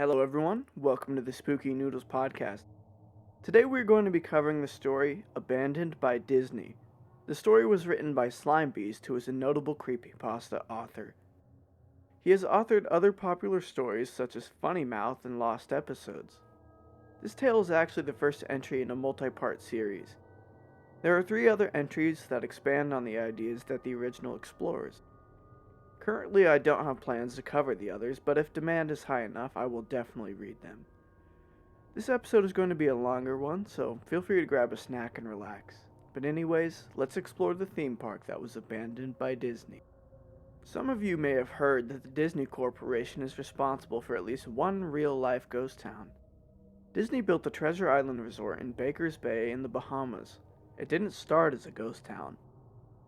Hello, everyone. Welcome to the Spooky Noodles Podcast. Today, we're going to be covering the story Abandoned by Disney. The story was written by Slimebeast, who is a notable creepypasta author. He has authored other popular stories such as Funny Mouth and Lost Episodes. This tale is actually the first entry in a multi-part series. There are 3 other entries that expand on the ideas that the original explores. Currently, I don't have plans to cover the others, but if demand is high enough, I will definitely read them. This episode is going to be a longer one, so feel free to grab a snack and relax. But anyways, let's explore the theme park that was abandoned by Disney. Some of you may have heard that the Disney Corporation is responsible for at least one real-life ghost town. Disney built the Treasure Island Resort in Baker's Bay in the Bahamas. It didn't start as a ghost town.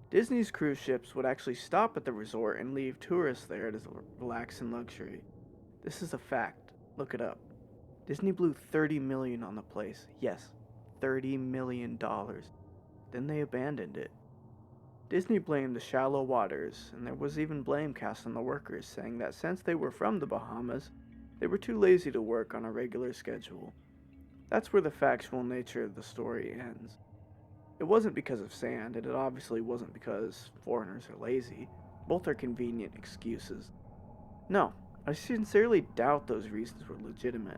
Disney's cruise ships would actually stop at the resort and leave tourists there to relax in luxury. This is a fact. Look it up. Disney blew $30 million on the place. Yes, $30 million. Then they abandoned it. Disney blamed the shallow waters, and there was even blame cast on the workers, saying that since they were from the Bahamas, they were too lazy to work on a regular schedule. That's where the factual nature of the story ends. It wasn't because of sand, and it obviously wasn't because foreigners are lazy. Both are convenient excuses. No, I sincerely doubt those reasons were legitimate.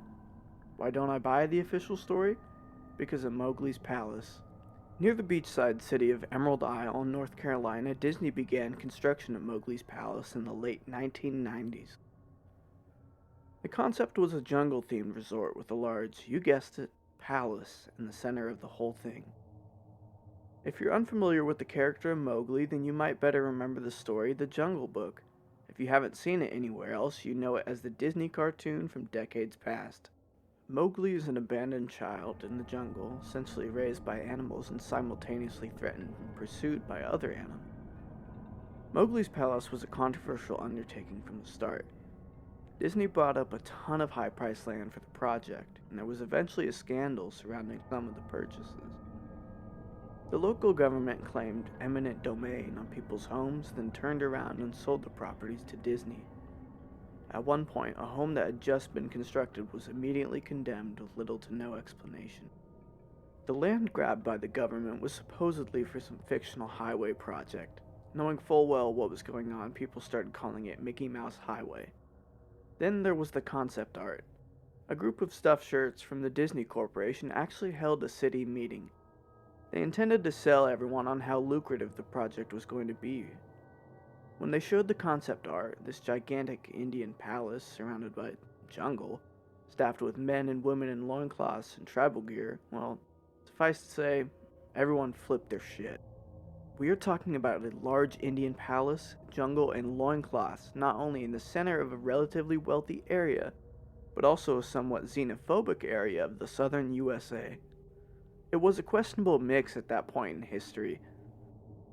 Why don't I buy the official story? Because of Mowgli's Palace. Near the beachside city of Emerald Isle, North Carolina, Disney began construction of Mowgli's Palace in the late 1990s. The concept was a jungle-themed resort with a large, you guessed it, palace in the center of the whole thing. If you're unfamiliar with the character of Mowgli, then you might better remember the story, The Jungle Book. If you haven't seen it anywhere else, you know it as the Disney cartoon from decades past. Mowgli is an abandoned child in the jungle, essentially raised by animals and simultaneously threatened and pursued by other animals. Mowgli's Palace was a controversial undertaking from the start. Disney bought up a ton of high-priced land for the project, and there was eventually a scandal surrounding some of the purchases. The local government claimed eminent domain on people's homes, then turned around and sold the properties to Disney. At one point, a home that had just been constructed was immediately condemned with little to no explanation. The land grabbed by the government was supposedly for some fictional highway project. Knowing full well what was going on, people started calling it Mickey Mouse Highway. Then there was the concept art. A group of stuffed shirts from the Disney Corporation actually held a city meeting. They intended to sell everyone on how lucrative the project was going to be. When they showed the concept art, this gigantic Indian palace surrounded by jungle, staffed with men and women in loincloths and tribal gear, well, suffice to say, everyone flipped their shit. We are talking about a large Indian palace, jungle, and loincloths, not only in the center of a relatively wealthy area, but also a somewhat xenophobic area of the southern USA. It was a questionable mix at that point in history.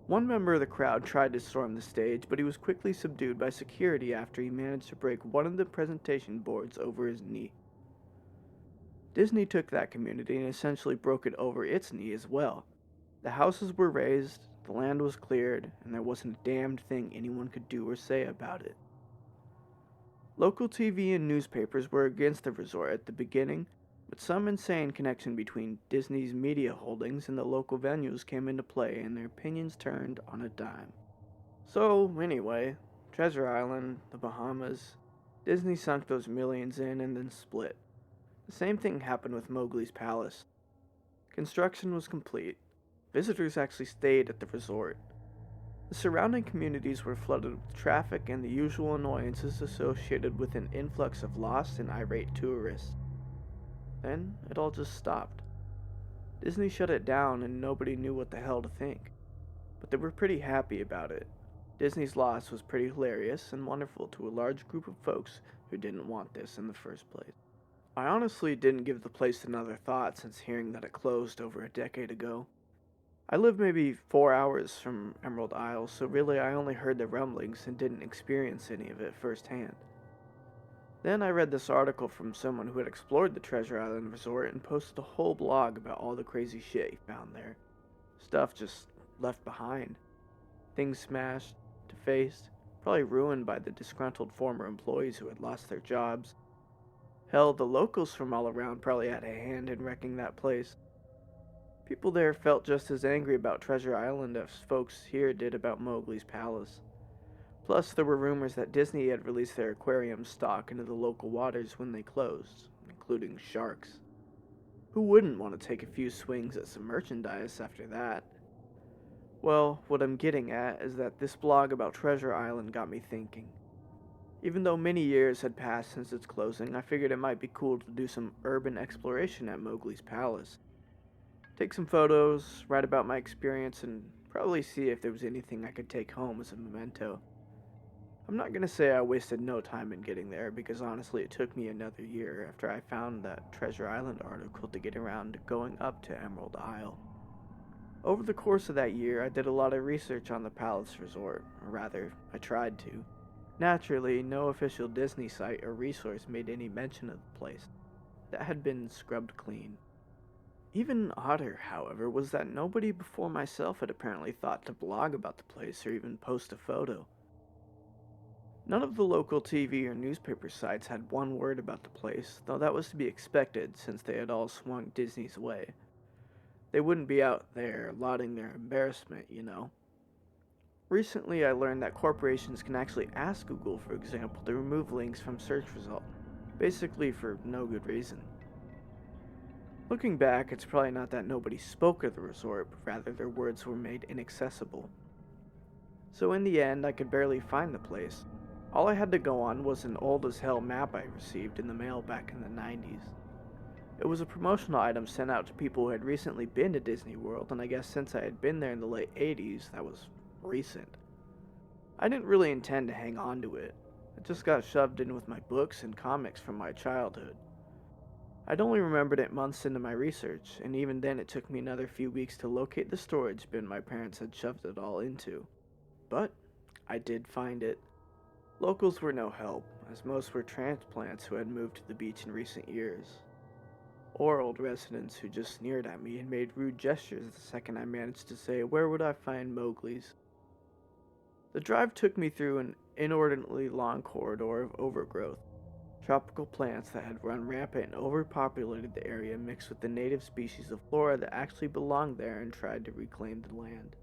One member of the crowd tried to storm the stage, but he was quickly subdued by security after he managed to break one of the presentation boards over his knee. Disney took that community and essentially broke it over its knee as well. The houses were razed, the land was cleared, and there wasn't a damned thing anyone could do or say about it. Local TV and newspapers were against the resort at the beginning, but some insane connection between Disney's media holdings and the local venues came into play, and their opinions turned on a dime. So, anyway, Treasure Island, the Bahamas, Disney sunk those millions in and then split. The same thing happened with Mowgli's Palace. Construction was complete. Visitors actually stayed at the resort. The surrounding communities were flooded with traffic and the usual annoyances associated with an influx of lost and irate tourists. Then, it all just stopped. Disney shut it down and nobody knew what the hell to think. But they were pretty happy about it. Disney's loss was pretty hilarious and wonderful to a large group of folks who didn't want this in the first place. I honestly didn't give the place another thought since hearing that it closed over a decade ago. I live maybe 4 hours from Emerald Isle, so really I only heard the rumblings and didn't experience any of it firsthand. Then I read this article from someone who had explored the Treasure Island Resort and posted a whole blog about all the crazy shit he found there. Stuff just left behind. Things smashed, defaced, probably ruined by the disgruntled former employees who had lost their jobs. Hell, the locals from all around probably had a hand in wrecking that place. People there felt just as angry about Treasure Island as folks here did about Mowgli's palace. Plus, there were rumors that Disney had released their aquarium stock into the local waters when they closed, including sharks. Who wouldn't want to take a few swings at some merchandise after that? Well, what I'm getting at is that this blog about Treasure Island got me thinking. Even though many years had passed since its closing, I figured it might be cool to do some urban exploration at Mowgli's palace. Take some photos, write about my experience, and probably see if there was anything I could take home as a memento. I'm not gonna say I wasted no time in getting there, because honestly it took me another year after I found that Treasure Island article to get around to going up to Emerald Isle. Over the course of that year, I did a lot of research on the Palace Resort, or rather, I tried to. Naturally, no official Disney site or resource made any mention of the place. That had been scrubbed clean. Even odder, however, was that nobody before myself had apparently thought to blog about the place or even post a photo. None of the local TV or newspaper sites had one word about the place, though that was to be expected since they had all swung Disney's way. They wouldn't be out there lauding their embarrassment, you know. Recently, I learned that corporations can actually ask Google, for example, to remove links from search results, basically for no good reason. Looking back, it's probably not that nobody spoke of the resort, but rather their words were made inaccessible. So in the end, I could barely find the place. All I had to go on was an old-as-hell map I received in the mail back in the 90s. It was a promotional item sent out to people who had recently been to Disney World, and I guess since I had been there in the late 80s, that was recent. I didn't really intend to hang on to it. It just got shoved in with my books and comics from my childhood. I'd only remembered it months into my research, and even then it took me another few weeks to locate the storage bin my parents had shoved it all into. But I did find it. Locals were no help, as most were transplants who had moved to the beach in recent years. Or old residents who just sneered at me and made rude gestures the second I managed to say, "Where would I find Mowgli's?" The drive took me through an inordinately long corridor of overgrowth. Tropical plants that had run rampant and overpopulated the area mixed with the native species of flora that actually belonged there and tried to reclaim the land.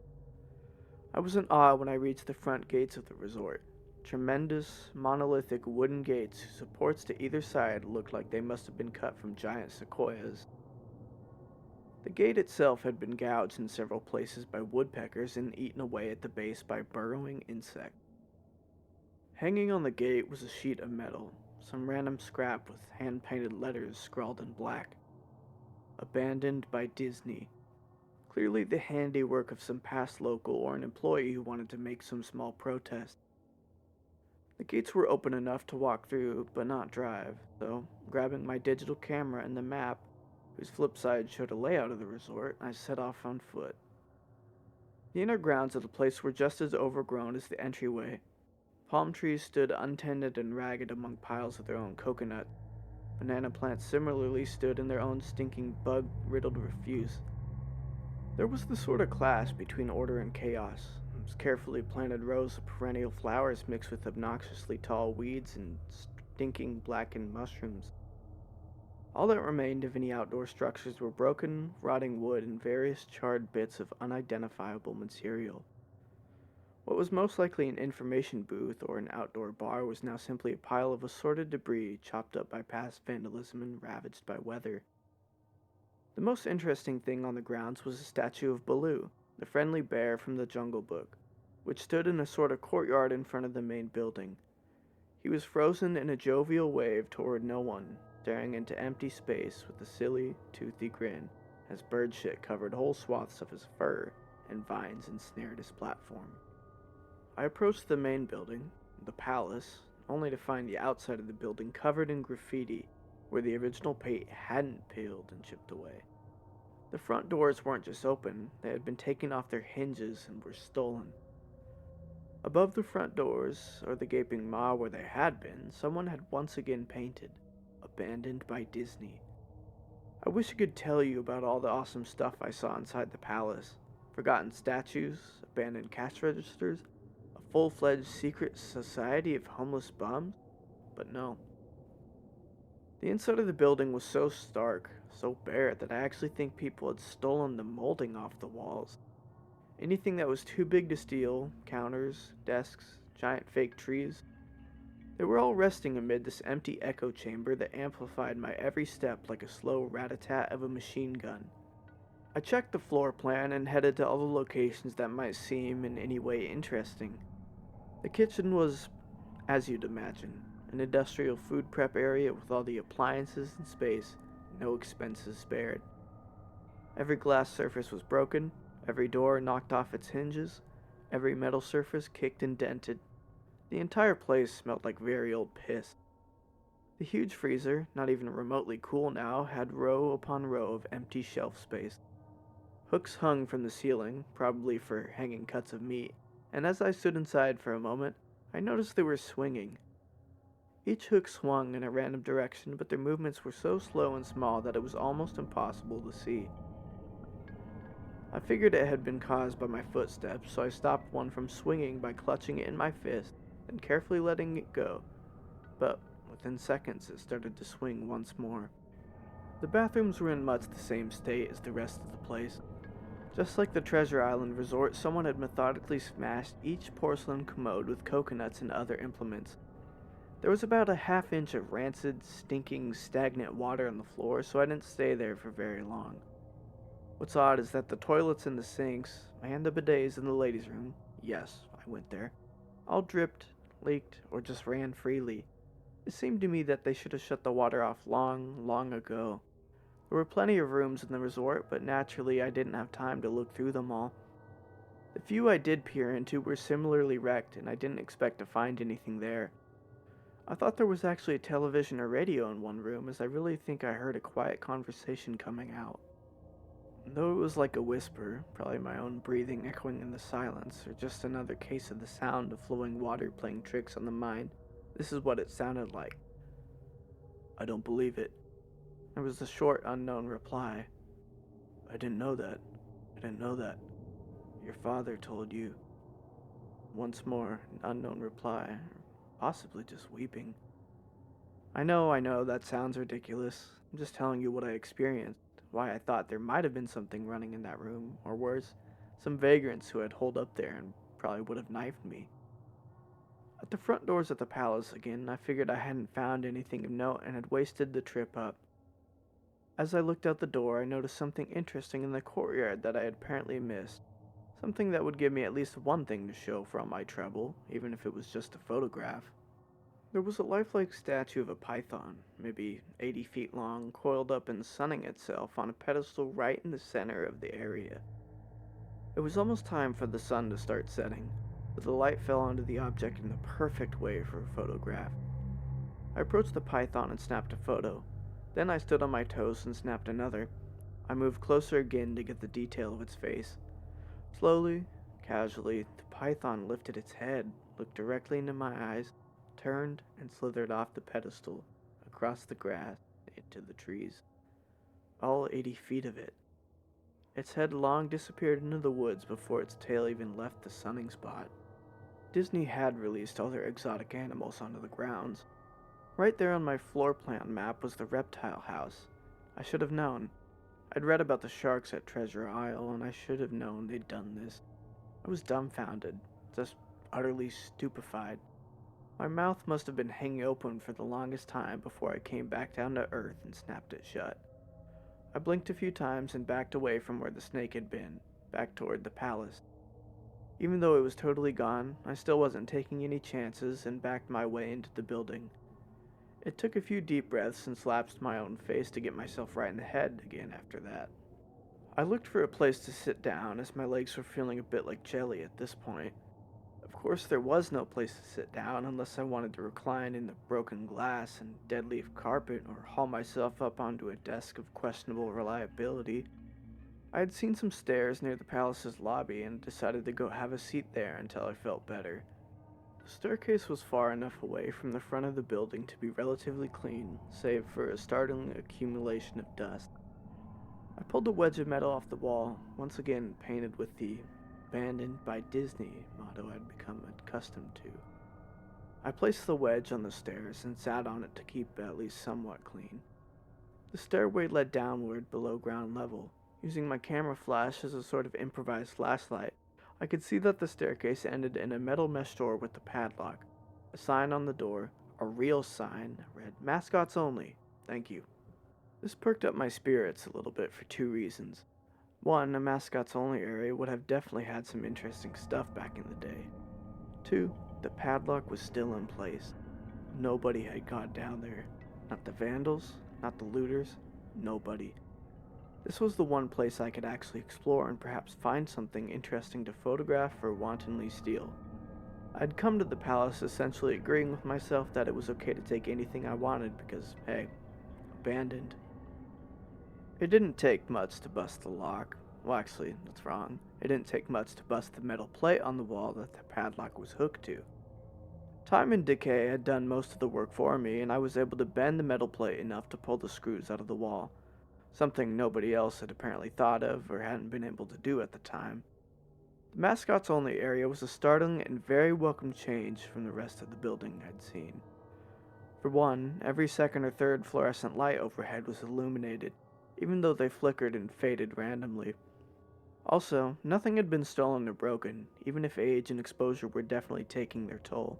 I was in awe when I reached the front gates of the resort. Tremendous, monolithic wooden gates whose supports to either side looked like they must have been cut from giant sequoias. The gate itself had been gouged in several places by woodpeckers and eaten away at the base by burrowing insects. Hanging on the gate was a sheet of metal, some random scrap with hand-painted letters scrawled in black. Abandoned by Disney. Clearly the handiwork of some past local or an employee who wanted to make some small protest. The gates were open enough to walk through, but not drive, so grabbing my digital camera and the map, whose flip side showed a layout of the resort, I set off on foot. The inner grounds of the place were just as overgrown as the entryway. Palm trees stood untended and ragged among piles of their own coconut. Banana plants similarly stood in their own stinking bug-riddled refuse. There was the sort of clash between order and chaos. Carefully planted rows of perennial flowers mixed with obnoxiously tall weeds and stinking blackened mushrooms. All that remained of any outdoor structures were broken, rotting wood and various charred bits of unidentifiable material. What was most likely an information booth or an outdoor bar was now simply a pile of assorted debris chopped up by past vandalism and ravaged by weather. The most interesting thing on the grounds was a statue of Baloo, the friendly bear from the Jungle Book, which stood in a sort of courtyard in front of the main building. He was frozen in a jovial wave toward no one, staring into empty space with a silly, toothy grin, as bird shit covered whole swaths of his fur and vines ensnared his platform. I approached the main building, the palace, only to find the outside of the building covered in graffiti where the original paint hadn't peeled and chipped away. The front doors weren't just open, they had been taken off their hinges and were stolen. Above the front doors, or the gaping maw where they had been, someone had once again painted, "Abandoned by Disney." I wish I could tell you about all the awesome stuff I saw inside the palace. Forgotten statues, abandoned cash registers, a full-fledged secret society of homeless bums, but no. The inside of the building was so stark, so bare, that I actually think people had stolen the molding off the walls. Anything that was too big to steal, counters, desks, giant fake trees, they were all resting amid this empty echo chamber that amplified my every step like a slow rat-a-tat of a machine gun. I checked the floor plan and headed to all the locations that might seem in any way interesting. The kitchen was, as you'd imagine, an industrial food prep area with all the appliances and space, no expenses spared. Every glass surface was broken, every door knocked off its hinges, every metal surface kicked and dented. The entire place smelled like very old piss. The huge freezer, not even remotely cool now, had row upon row of empty shelf space. Hooks hung from the ceiling, probably for hanging cuts of meat, and as I stood inside for a moment, I noticed they were swinging. Each hook swung in a random direction, but their movements were so slow and small that it was almost impossible to see. I figured it had been caused by my footsteps, so I stopped one from swinging by clutching it in my fist and carefully letting it go, but within seconds it started to swing once more. The bathrooms were in much the same state as the rest of the place. Just like the Treasure Island resort, someone had methodically smashed each porcelain commode with coconuts and other implements. There was about a half inch of rancid, stinking, stagnant water on the floor, so I didn't stay there for very long. What's odd is that the toilets and the sinks, and the bidets in the ladies' room, yes, I went there, all dripped, leaked, or just ran freely. It seemed to me that they should have shut the water off long ago. There were plenty of rooms in the resort, but naturally I didn't have time to look through them all. The few I did peer into were similarly wrecked, and I didn't expect to find anything there. I thought there was actually a television or radio in one room, as I really think I heard a quiet conversation coming out. Though it was like a whisper, probably my own breathing echoing in the silence, or just another case of the sound of flowing water playing tricks on the mind, this is what it sounded like. "I don't believe it." There was the short, unknown reply. "I didn't know that. I didn't know that. Your father told you." Once more, an unknown reply, possibly just weeping. I know, that sounds ridiculous. I'm just telling you what I experienced, why I thought there might have been something running in that room, or worse, some vagrants who had holed up there and probably would have knifed me. At the front doors of the palace again, I figured I hadn't found anything of note and had wasted the trip up. As I looked out the door, I noticed something interesting in the courtyard that I had apparently missed. Something that would give me at least one thing to show for all my trouble, even if it was just a photograph. There was a lifelike statue of a python, maybe 80 feet long, coiled up and sunning itself on a pedestal right in the center of the area. It was almost time for the sun to start setting, but the light fell onto the object in the perfect way for a photograph. I approached the python and snapped a photo. Then I stood on my toes and snapped another. I moved closer again to get the detail of its face. Slowly, casually, the python lifted its head, looked directly into my eyes, turned, and slithered off the pedestal, across the grass, into the trees. All 80 feet of it. Its head long disappeared into the woods before its tail even left the sunning spot. Disney had released all their exotic animals onto the grounds. Right there on my floor plan map was the reptile house. I should have known. I'd read about the sharks at Treasure Isle, and I should have known they'd done this. I was dumbfounded, just utterly stupefied. My mouth must have been hanging open for the longest time before I came back down to earth and snapped it shut. I blinked a few times and backed away from where the snake had been, back toward the palace. Even though it was totally gone, I still wasn't taking any chances and backed my way into the building. It took a few deep breaths and slapped my own face to get myself right in the head again after that. I looked for a place to sit down, as my legs were feeling a bit like jelly at this point. Of course, there was no place to sit down unless I wanted to recline in the broken glass and dead leaf carpet or haul myself up onto a desk of questionable reliability. I had seen some stairs near the palace's lobby and decided to go have a seat there until I felt better. The staircase was far enough away from the front of the building to be relatively clean, save for a startling accumulation of dust. I pulled a wedge of metal off the wall, once again painted with the "Abandoned by Disney" motto I'd become accustomed to. I placed the wedge on the stairs and sat on it to keep at least somewhat clean. The stairway led downward below ground level. Using my camera flash as a sort of improvised flashlight, I could see that the staircase ended in a metal mesh door with a padlock. A sign on the door, a real sign, read, "Mascots only. Thank you." This perked up my spirits a little bit for two reasons. One, a mascots only area would have definitely had some interesting stuff back in the day. Two, the padlock was still in place. Nobody had got down there. Not the vandals, not the looters, nobody. This was the one place I could actually explore and perhaps find something interesting to photograph or wantonly steal. I'd come to the palace essentially agreeing with myself that it was okay to take anything I wanted because, hey, abandoned. It didn't take much to bust the lock. Well, actually, that's wrong. It didn't take much to bust the metal plate on the wall that the padlock was hooked to. Time and decay had done most of the work for me, and I was able to bend the metal plate enough to pull the screws out of the wall, something nobody else had apparently thought of or hadn't been able to do at the time. The mascots only area was a startling and very welcome change from the rest of the building I'd seen. For one, every second or third fluorescent light overhead was illuminated, even though they flickered and faded randomly. Also, nothing had been stolen or broken, even if age and exposure were definitely taking their toll.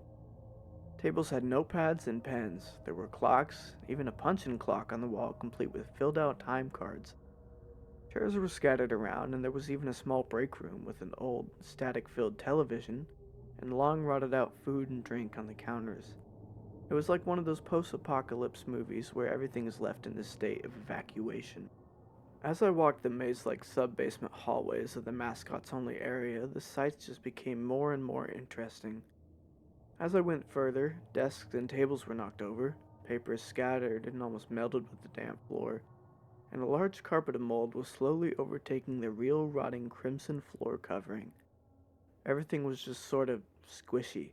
Tables had notepads and pens. There were clocks, even a punch-in clock on the wall complete with filled-out time cards. Chairs were scattered around, and there was even a small break room with an old, static-filled television and long rotted-out food and drink on the counters. It was like one of those post-apocalypse movies where everything is left in this state of evacuation. As I walked the maze-like sub-basement hallways of the mascots-only area, the sights just became more and more interesting. As I went further, desks and tables were knocked over, papers scattered and almost melted with the damp floor, and a large carpet of mold was slowly overtaking the real rotting crimson floor covering. Everything was just sort of squishy.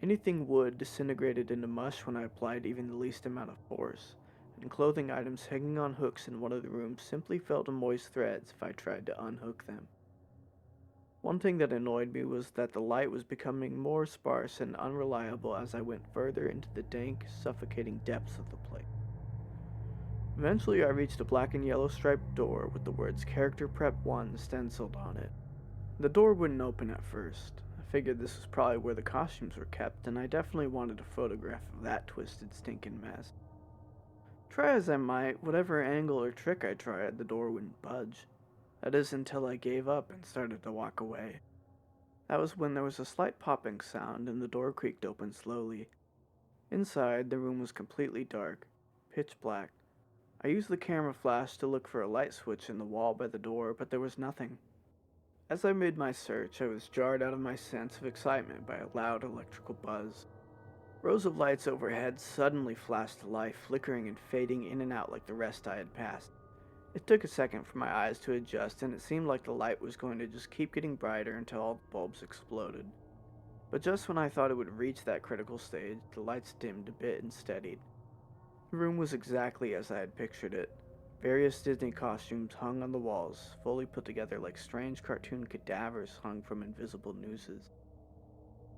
Anything wood disintegrated into mush when I applied even the least amount of force, and clothing items hanging on hooks in one of the rooms simply fell to moist threads if I tried to unhook them. One thing that annoyed me was that the light was becoming more sparse and unreliable as I went further into the dank, suffocating depths of the place. Eventually I reached a black and yellow striped door with the words Character Prep 1 stenciled on it. The door wouldn't open at first. I figured this was probably where the costumes were kept, and I definitely wanted a photograph of that twisted, stinking mess. Try as I might, whatever angle or trick I tried, the door wouldn't budge. That is until I gave up and started to walk away. That was when there was a slight popping sound and the door creaked open slowly. Inside, the room was completely dark, pitch black. I used the camera flash to look for a light switch in the wall by the door, but there was nothing. As I made my search, I was jarred out of my sense of excitement by a loud electrical buzz. Rows of lights overhead suddenly flashed to life, flickering and fading in and out like the rest I had passed. It took a second for my eyes to adjust, and it seemed like the light was going to just keep getting brighter until all the bulbs exploded. But just when I thought it would reach that critical stage, the lights dimmed a bit and steadied. The room was exactly as I had pictured it. Various Disney costumes hung on the walls, fully put together like strange cartoon cadavers hung from invisible nooses.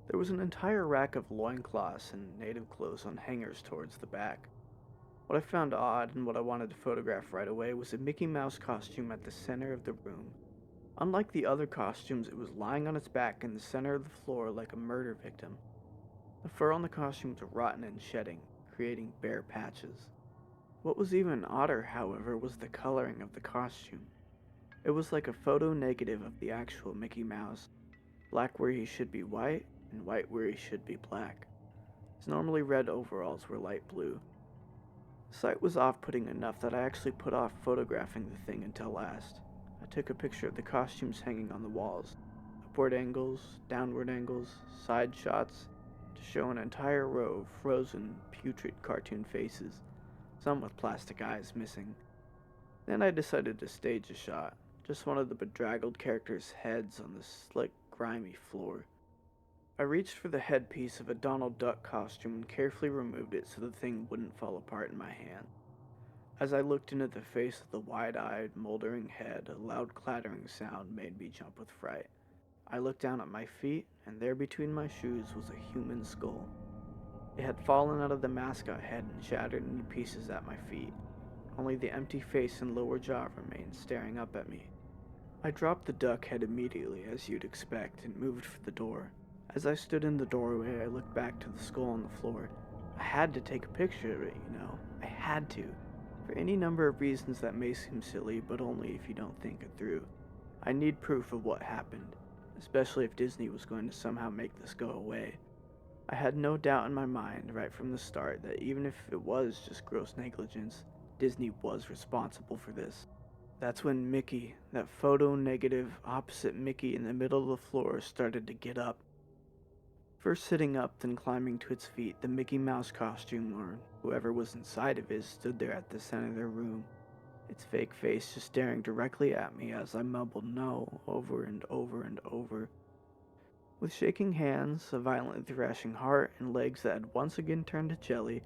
There was an entire rack of loincloths and native clothes on hangers towards the back. What I found odd and what I wanted to photograph right away was a Mickey Mouse costume at the center of the room. Unlike the other costumes, it was lying on its back in the center of the floor like a murder victim. The fur on the costume was rotten and shedding, creating bare patches. What was even odder, however, was the coloring of the costume. It was like a photo negative of the actual Mickey Mouse, black where he should be white and white where he should be black. His normally red overalls were light blue. The sight was off-putting enough that I actually put off photographing the thing until last. I took a picture of the costumes hanging on the walls, upward angles, downward angles, side shots, to show an entire row of frozen, putrid cartoon faces, some with plastic eyes missing. Then I decided to stage a shot, just one of the bedraggled characters' heads on the slick, grimy floor. I reached for the headpiece of a Donald Duck costume and carefully removed it so the thing wouldn't fall apart in my hand. As I looked into the face of the wide-eyed, moldering head, a loud clattering sound made me jump with fright. I looked down at my feet, and there between my shoes was a human skull. It had fallen out of the mascot head and shattered into pieces at my feet. Only the empty face and lower jaw remained staring up at me. I dropped the duck head immediately, as you'd expect, and moved for the door. As I stood in the doorway, I looked back to the skull on the floor. I had to take a picture of it, you know. I had to. For any number of reasons that may seem silly, but only if you don't think it through. I need proof of what happened, especially if Disney was going to somehow make this go away. I had no doubt in my mind right from the start that even if it was just gross negligence, Disney was responsible for this. That's when Mickey, that photo-negative opposite Mickey in the middle of the floor, started to get up. First sitting up, then climbing to its feet, the Mickey Mouse costume, or whoever was inside of it, stood there at the center of the room, its fake face just staring directly at me as I mumbled no over and over and over. With shaking hands, a violently thrashing heart, and legs that had once again turned to jelly,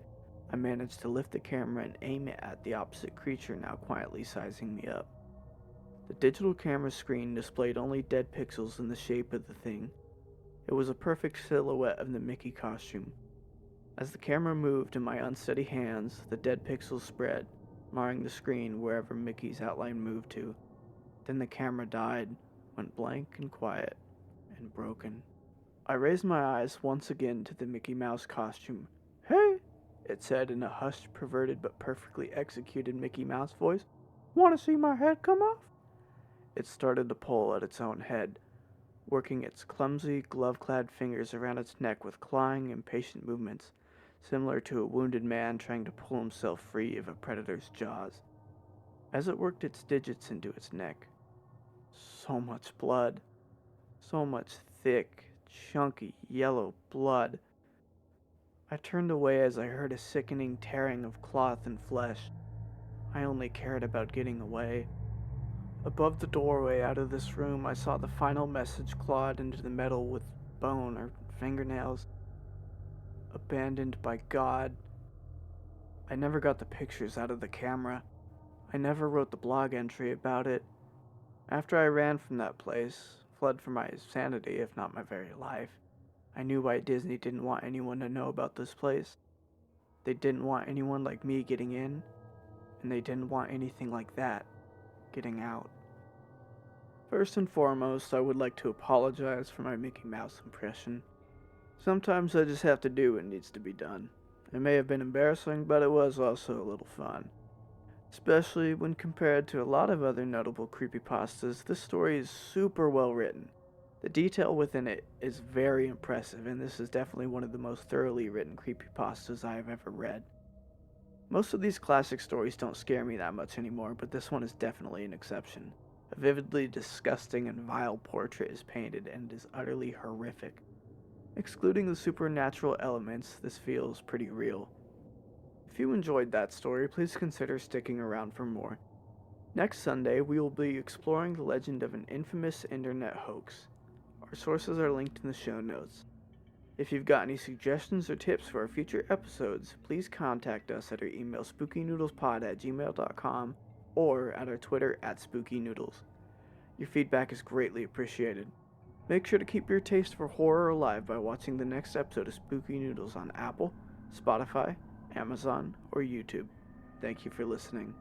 I managed to lift the camera and aim it at the opposite creature now quietly sizing me up. The digital camera screen displayed only dead pixels in the shape of the thing. It was a perfect silhouette of the Mickey costume. As the camera moved in my unsteady hands, the dead pixels spread, marring the screen wherever Mickey's outline moved to. Then the camera died, went blank and quiet, and broken. I raised my eyes once again to the Mickey Mouse costume. "Hey!" it said in a hushed, perverted but perfectly executed Mickey Mouse voice. "Want to see my head come off?" It started to pull at its own head, working its clumsy, glove-clad fingers around its neck with clawing, impatient movements, similar to a wounded man trying to pull himself free of a predator's jaws. As it worked its digits into its neck, so much blood. So much thick, chunky, yellow blood. I turned away as I heard a sickening tearing of cloth and flesh. I only cared about getting away. Above the doorway out of this room, I saw the final message clawed into the metal with bone or fingernails. Abandoned by God. I never got the pictures out of the camera. I never wrote the blog entry about it. After I ran from that place, fled for my sanity, if not my very life, I knew why Disney didn't want anyone to know about this place. They didn't want anyone like me getting in, and they didn't want anything like that getting out. First and foremost, I would like to apologize for my Mickey Mouse impression. Sometimes I just have to do what needs to be done. It may have been embarrassing, but it was also a little fun. Especially when compared to a lot of other notable creepypastas, this story is super well written. The detail within it is very impressive, and this is definitely one of the most thoroughly written creepypastas I have ever read. Most of these classic stories don't scare me that much anymore, but this one is definitely an exception. A vividly disgusting and vile portrait is painted, and it is utterly horrific. Excluding the supernatural elements, this feels pretty real. If you enjoyed that story, please consider sticking around for more. Next Sunday, we will be exploring the legend of an infamous internet hoax. Our sources are linked in the show notes. If you've got any suggestions or tips for our future episodes, please contact us at our email spookynoodlespod@gmail.com or at our Twitter @spookynoodles. Your feedback is greatly appreciated. Make sure to keep your taste for horror alive by watching the next episode of Spooky Noodles on Apple, Spotify, Amazon, or YouTube. Thank you for listening.